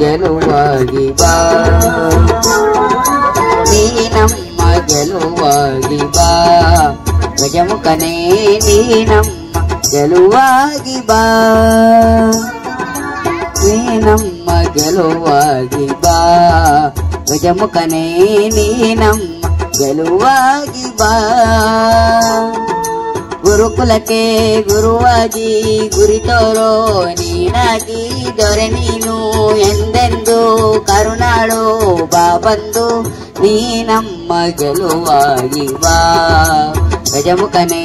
ಗೆಲುವಾಗಿ ಬಾ ನೀ ನಮ್ಮ ಗೆಲುವಾಗಿ ಬಾ ಗಜಮುಖನೇ ನೀ ನಮ್ಮ ಗೆಲುವಾಗಿ ಬಾ ನೀ ನಮ್ಮ ಗೆಲುವಾಗಿ ಬಾ ಗಜಮುಖನೇ ನೀ ನಮ್ಮ ಗೆಲುವಾಗಿ ಬಾ ಗುರುಕುಲಕ್ಕೆ ಗುರುವಾಗಿ ಗುರಿ ತೋರೋ ನೀನಾಗಿ ದೊರೆ ನೀನು ಎಂದೆಂದು ಕರುಣಾಳು ಬಾ ಬಂದು ನೀ ನಮ್ಮ ಗೆಲುವಾಗಿ ಬಾ ಗಜಮುಖನೇ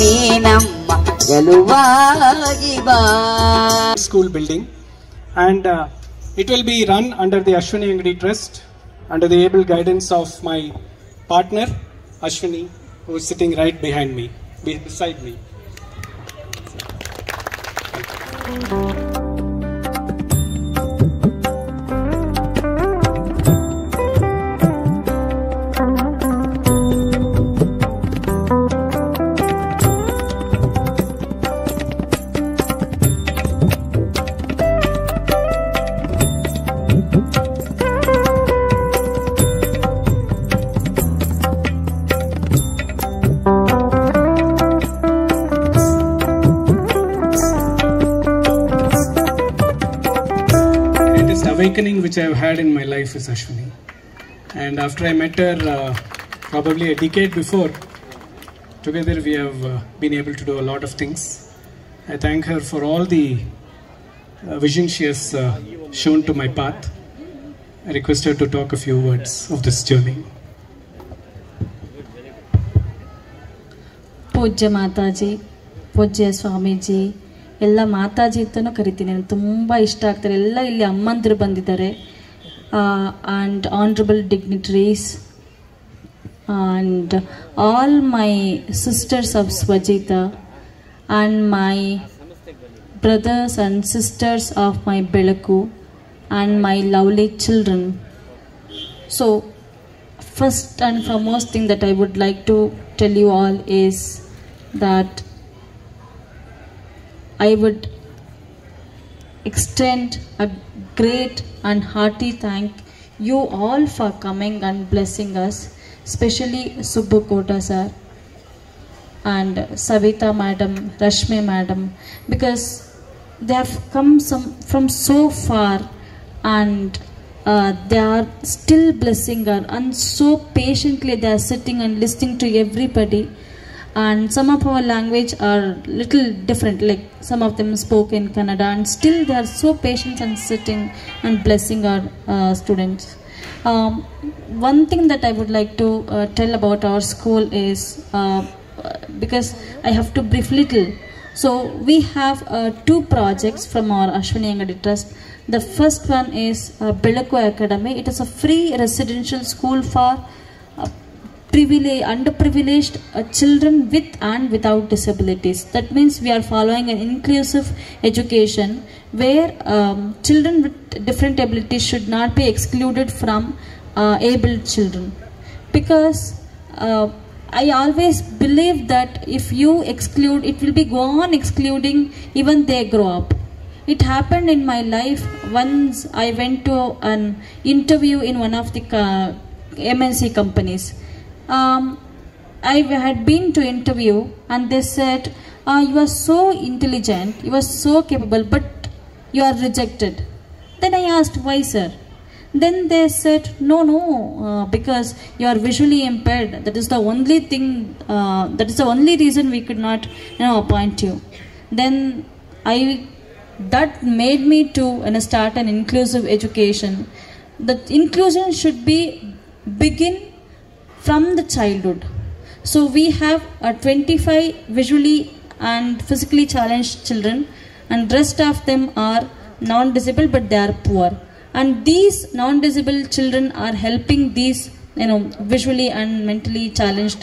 ನೀ ನಮ್ಮ ಗೆಲುವಾಗಿ ಬಾ. School building, and it will be run under the Ashwini Angadi Trust under the able guidance of my partner Ashwini, who is sitting right behind me, beside me. Awakening which I have had in my life is Ashwini, and after I met her probably a decade before, together we have been able to do a lot of things. I thank her for all the vision she has shown to my path. I request her to talk a few words of this journey. ಪೂಜ್ಯ ಮಾತಾಜಿ, ಪೂಜ್ಯ ಸ್ವಾಮೀಜಿ, ಎಲ್ಲ ಮಾತಾಜಿ ಅಂತಲೂ ಕರಿತೀನಿ. ನನಗೆ ತುಂಬ ಇಷ್ಟ ಆಗ್ತಾರೆ. ಎಲ್ಲ ಇಲ್ಲಿ ಅಮ್ಮಂದಿರು ಬಂದಿದ್ದಾರೆ, and honourable dignitaries and all my sisters of Swajita and my brothers and sisters of my ಬೆಳಕು and my lovely children. So first and foremost thing that I would like to tell you all is that I would extend a great and hearty thank you all for coming and blessing us, especially Subbu Kota sir and Savita madam, Rashmi madam, because they have come from so far, and they are still blessing her, and so patiently they are sitting and listening to everybody. And some of our language are little different, like some of them spoke in Kannada, and still they are so patient and sitting and blessing our students. One thing that I would like to tell about our school is, because I have to brief little. So we have 2 projects from our Ashwini Angadi Trust. The first one is Belaku Academy. It is a free residential school for underprivileged children with and without disabilities. That means we are following an inclusive education where children with different abilities should not be excluded from able children. Because I always believe that if you exclude, it will be go on excluding even they grow up. It happened in my life. Once I went to an interview in one of the MNC companies. I had been to interview, and they said, you are so intelligent, you are so capable, but you are rejected. Then I asked, why sir? Then they said, no, because you are visually impaired. That is the only thing, that is the only reason we could not appoint you. Then that made me to start an inclusive education. The inclusion should begin from the childhood. So we have 25 visually and physically challenged children, and rest of them are non-disabled, but they are poor. And these non-disabled children are helping these visually and mentally challenged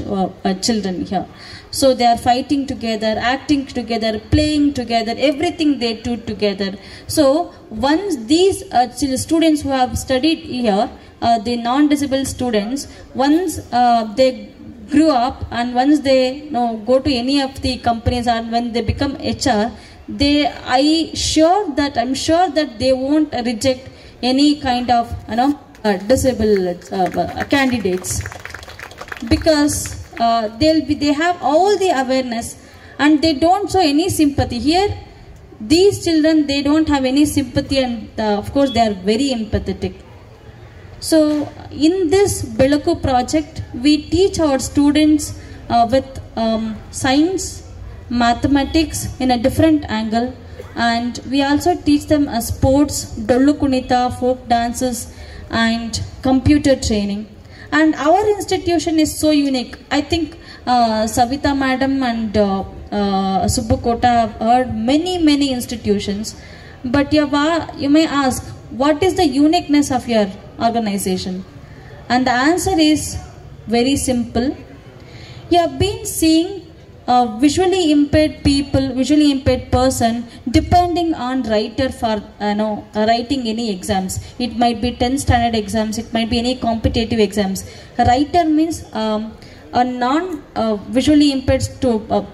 children here. So they are fighting together, acting together, playing together, everything they do together. So once these students who have studied here, the non-disabled students, once they grew up and once they go to any of the companies, and when they become HR, I'm sure that they won't reject any kind of disabled candidates, because they have all the awareness and they don't show any sympathy. Here these children, they don't have any sympathy, and of course they are very empathetic. So in this Belaku project, we teach our students with science, mathematics in a different angle, and we also teach them sports, dollu kunita, folk dances, and computer training. And our institution is so unique. I think Savita madam and Subbu Kota have heard many institutions, but you may ask, what is the uniqueness of your organization? And the answer is very simple. You have been seeing visually impaired people, visually impaired person depending on writer for writing any exams. It might be 10th standard exams, it might be any competitive exams. Writer means a non-visually impaired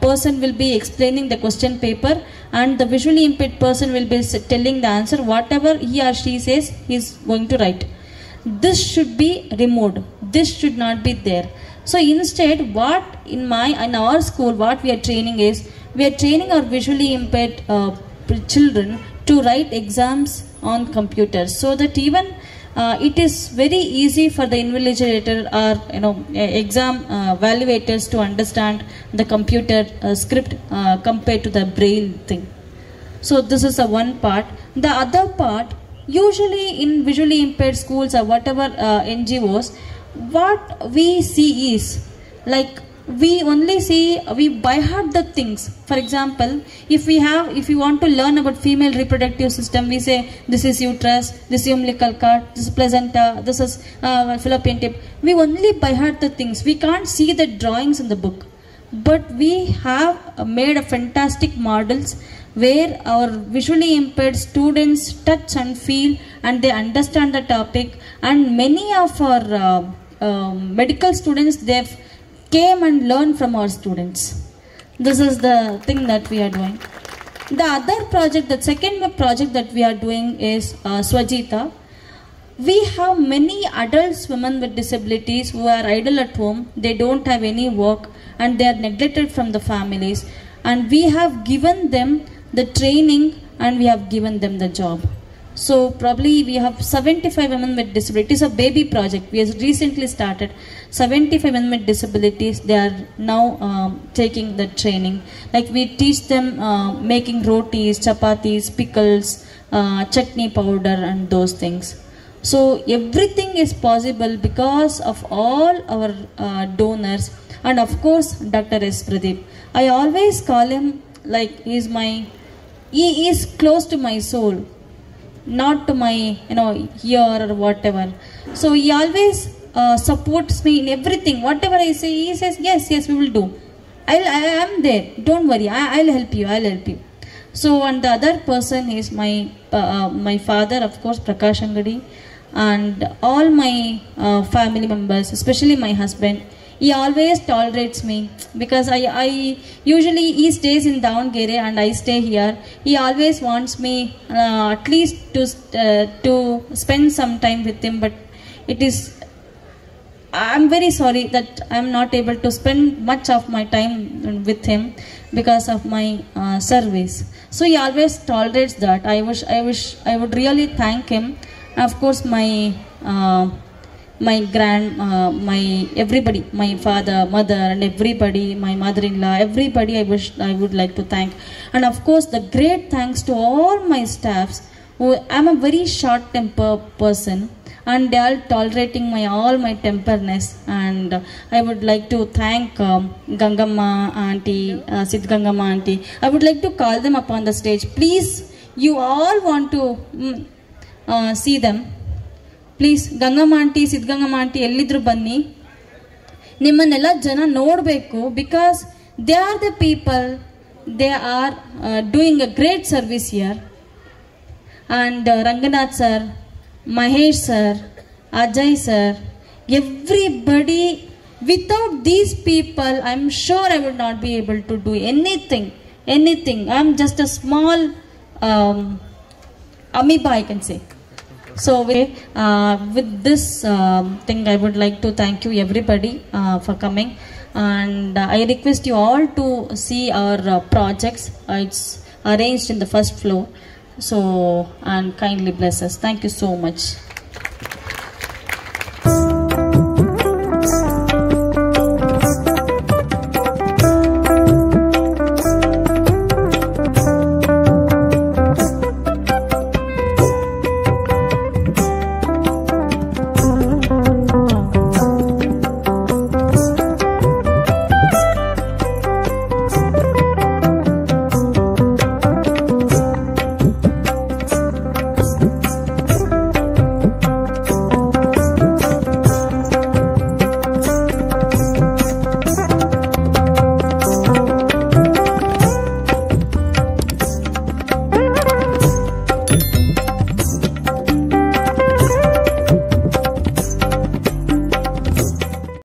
person will be explaining the question paper, and the visually impaired person will be telling the answer. Whatever he or she says, he is going to write. This should be removed. This should not be there. So instead, in our school, what we are training is, we are training our visually impaired children to write exams on computers, so that even it is very easy for the invigilator or exam evaluators to understand the computer script compared to the braille thing. So this is the one part. The other part, usually in visually impaired schools or whatever NGOs, what we see is, like, we only see, we by heart the things. For example, if we want to learn about female reproductive system, we say this is uterus, this is umbilical cord, this is placenta, this is fallopian tube. We only by heart the things. We can't see the drawings in the book, but we have made a fantastic models where our visually impaired students touch and feel, and they understand the topic. And many of our medical students, they've came and learned from our students. This is the thing that we are doing. The other project, the second project that we are doing is Swajita. We have many adult women with disabilities who are idle at home. They don't have any work, and they are neglected from the families, and we have given them the training and we have given them the job. So probably we have 75 women with disabilities. It is a baby project. We have recently started 75 women with disabilities. They are now taking the training. Like we teach them making rotis, chapatis, pickles, chutney powder and those things. So everything is possible because of all our donors, and of course Dr. S. Pradeep. I always call him like he is close to my soul, not to my ear or whatever. So he always supports me in everything. Whatever I say, he says yes, we will do. I am there. Don't worry. I'll help you. So, and the other person is my father, of course, Prakash Angadi, and all my family members, especially my husband. He always tolerates me because I usually he stays in Davangere and I stay here. He always wants me at least to spend some time with him, but I'm very sorry that I'm not able to spend much of my time with him because of my service. So he always tolerates that. I would really thank him. Of course, my everybody, my father, mother, and everybody, my mother-in-law, everybody I would like to thank. And of course, the great thanks to all my staffs. I'm a very short-tempered person, and they are tolerating all my temperness. And I would like to thank Gangamma auntie, Sid Gangamma auntie. I would like to call them up on the stage. Please, you all want to see them. Please, Gangamma auntie, Sid Gangamma auntie, ellidru banni. Nimmanella jana nodbeku, because they are the people, they are doing a great service here. And Ranganath sir, Mahesh sir, Ajay sir, everybody, without these people, I'm sure I would not be able to do anything. I'm just a small amoeba, I can say. So with this thing, I would like to thank you everybody for coming, and I request you all to see our projects. It's arranged in the first floor. So, and kindly bless us. Thank you so much.